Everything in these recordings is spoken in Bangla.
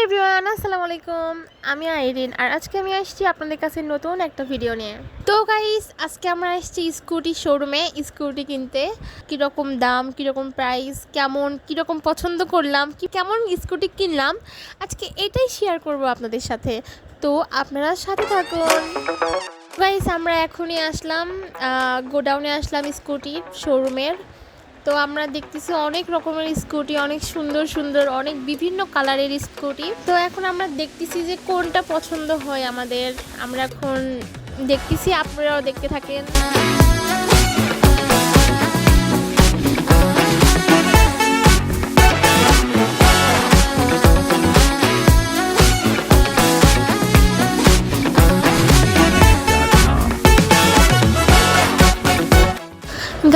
এভরিওয়ান, আসসালামু আলাইকুম। আমি আইরিন, আর আজকে আমি আসছি আপনাদের কাছে নতুন একটা ভিডিও নিয়ে। তো গাইস, আজকে আমরা আসছি স্কুটি শোরুমে স্কুটি কিনতে। কীরকম দাম, কীরকম প্রাইস, কীরকম পছন্দ করলাম, কেমন স্কুটি কিনলাম, আজকে এটাই শেয়ার করব আপনাদের সাথে। তো আপনারা সাথে থাকুন। গাইস, আমরা এখনই আসলাম গোডাউনে আসলাম স্কুটির শোরুমের। তো আমরা দেখতেছি অনেক রকমের স্কুটি, অনেক সুন্দর সুন্দর, অনেক বিভিন্ন কালারের স্কুটি। তো এখন আমরা দেখতেছি যে কোনটা পছন্দ হয় আমাদের। আমরা এখন দেখতেছি, আপনারাও দেখতে থাকেন।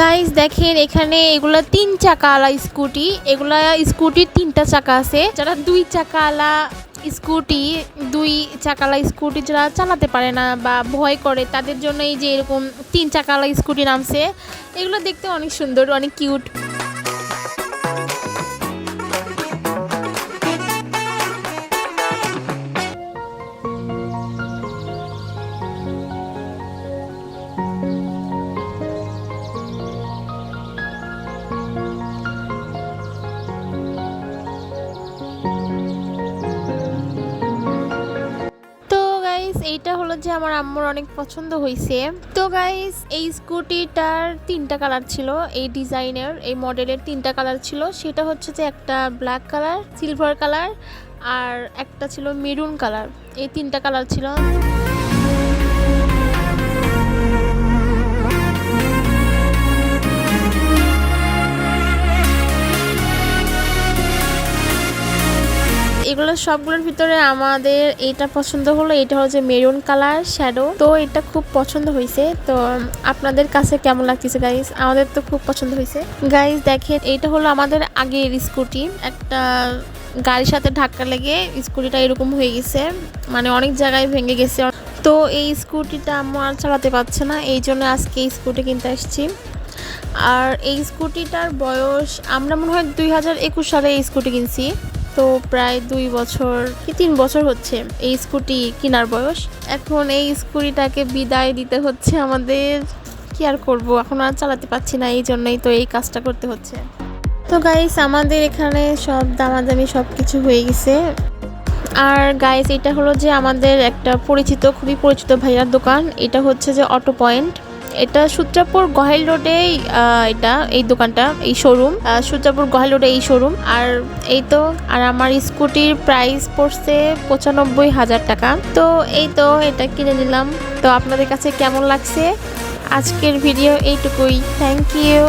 গাইস দেখেন, এখানে এগুলা 3 চাকাওয়ালা স্কুটি। এগুলা স্কুটির 3টা চাকা আছে। যারা 2 চাকাওয়ালা স্কুটি যারা চালাতে পারে না বা ভয় করে, তাদের জন্য এই যে এরকম 3 চাকাওয়ালা স্কুটি নামছে। এগুলো দেখতে অনেক সুন্দর, অনেক কিউট। এইটা হলো যে আমার আম্মুর অনেক পছন্দ হয়েছে। তো গাইস, এই স্কুটিটার 3টা কালার ছিল। এই ডিজাইনের, এই মডেলের 3টা কালার ছিল। সেটা হচ্ছে যে একটা ব্ল্যাক কালার, সিলভার কালার, আর একটা ছিল মেরুন কালার। এই 3টা কালার ছিল। এগুলো সবগুলোর ভিতরে আমাদের এটা পছন্দ হলো। এটা হচ্ছে মেরুন কালার শ্যাডো। তো এটা খুব পছন্দ হয়েছে। তো আপনাদের কাছে কেমন লাগতেছে গাইস? আমাদের তো খুব পছন্দ হয়েছে। গাইস দেখেন, এটা হলো আমাদের আগের স্কুটি। একটা গাড়ির সাথে ধাক্কা লেগে স্কুটিটা এরকম হয়ে গেছে, মানে অনেক জায়গায় ভেঙে গেছে। তো এই স্কুটিটা আমার চালাতে পারছে না, এই জন্য আজকে এই স্কুটি কিনতে আসছি। আর এই স্কুটিটার বয়স, আমরা মনে হয় 2021 সালে এই স্কুটি কিনছি। তো প্রায় 2 বছর কি 3 বছর হচ্ছে এই স্কুটি কেনার বয়স। এখন এই স্কুটিটাকে বিদায় দিতে হচ্ছে আমাদের। কি আর করব, এখন আর চালাতে পারছি না, এই জন্যই তো এই কাজটা করতে হচ্ছে। তো গাইস, আমাদের এখানে সব দামাদামি সব কিছু হয়ে গেছে। আর গাইস, এটা হলো যে আমাদের একটা খুবই পরিচিত ভাইয়ার দোকান। এটা হচ্ছে যে অটো পয়েন্ট। এটা সূত্রাপুর গহেল রোডে এই দোকানটা, এই শোরুম সূত্রাপুর গহেল রোডে এই শোরুম। আর এই তো, আর আমার স্কুটির প্রাইস পড়ছে 95,000 টাকা। তো এই তো, এটা কিনে নিলাম। তো আপনাদের কাছে কেমন লাগছে আজকের ভিডিও? এইটুকুই। Thank you.